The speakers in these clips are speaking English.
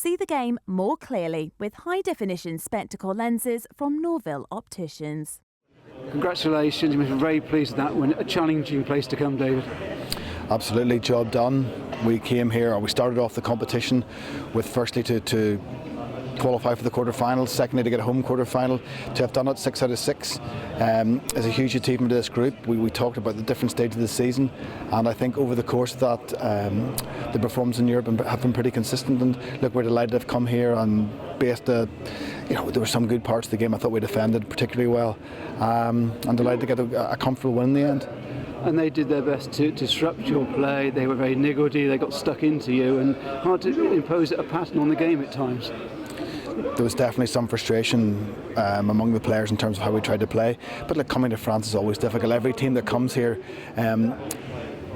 See the game more clearly with high-definition spectacle lenses from Norville Opticians. Congratulations, you must be very pleased with that one. A challenging place to come, David. Absolutely, job done. We came here, or we started off the competition with firstly to qualify for the quarter-finals, secondly to get a home quarter-final. To have done it 6 out of 6 is a huge achievement to this group. We talked about the different stages of the season, and I think over the course of that the performances in Europe have been pretty consistent, and look, we're delighted to have come here and based there were some good parts of the game. I thought we defended particularly well. I'm delighted to get a comfortable win in the end. And they did their best to disrupt your play. They were very niggledy, they got stuck into you, and hard to impose a pattern on the game at times. There was definitely some frustration among the players in terms of how we tried to play. But look, coming to France is always difficult. Every team that comes here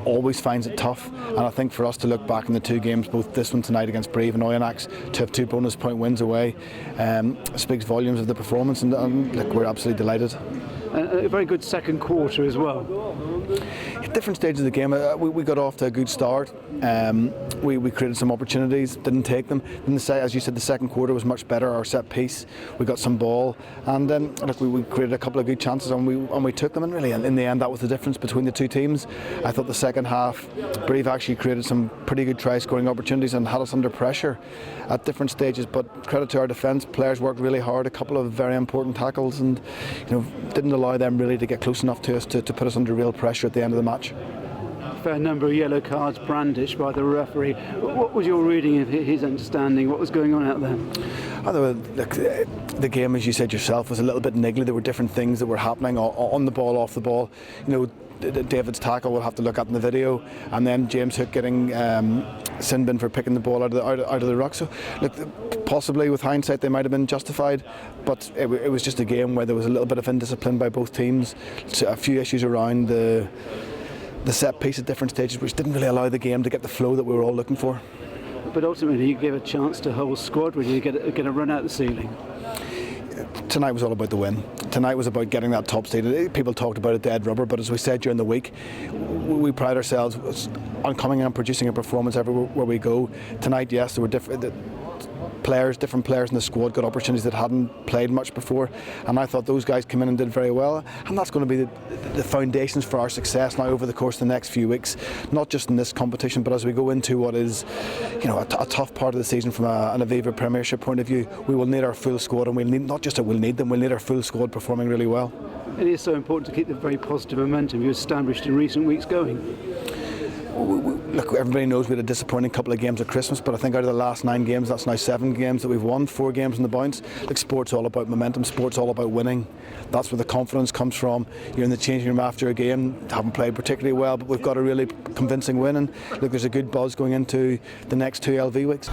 always finds it tough, and I think for us to look back in the 2 games, both this one tonight against Brive and Oyonnax, to have 2 bonus point wins away speaks volumes of the performance, and look, we're absolutely delighted. A very good second quarter as well. At different stages of the game, we got off to a good start. We created some opportunities, didn't take them. Then as you said, the second quarter was much better. Our set piece, we got some ball, and then look, we created a couple of good chances, and we took them. And really, in the end, that was the difference between the 2 teams. I thought the second half, Brive actually created some pretty good try-scoring opportunities and had us under pressure at different stages. But credit to our defence, players worked really hard. A couple of very important tackles, and didn't allow them really to get close enough to us to put us under real pressure at the end of the match. A fair number of yellow cards brandished by the referee. What was your reading of his understanding? What was going on out there? Look, the game, as you said yourself, was a little bit niggly. There were different things that were happening on the ball, off the ball. David's tackle we'll have to look at in the video, and then James Hook getting sin bin for picking the ball out of the ruck. So look, possibly with hindsight they might have been justified, but it was just a game where there was a little bit of indiscipline by both teams. A few issues around the set piece at different stages, which didn't really allow the game to get the flow that we were all looking for. But ultimately you gave a chance to the whole squad really to get a run out the ceiling. Tonight was all about the win. Tonight was about getting that top seed. People talked about a dead rubber, but as we said during the week, we pride ourselves on coming and producing a performance everywhere we go. Tonight, yes, there were different players in the squad got opportunities that hadn't played much before, and I thought those guys came in and did very well, and that's going to be the foundations for our success now over the course of the next few weeks, not just in this competition, but as we go into what is a tough part of the season from an Aviva Premiership point of view. We will need our full squad, and we'll need our full squad performing really well. It is so important to keep the very positive momentum you established in recent weeks going. Look, everybody knows we had a disappointing couple of games at Christmas, but I think out of the last 9 games, that's now 7 games that we've won, 4 games in the bounce. Like, sport's all about momentum, sport's all about winning. That's where the confidence comes from. You're in the changing room after a game, haven't played particularly well, but we've got a really convincing win, and look, there's a good buzz going into the next 2 LV weeks.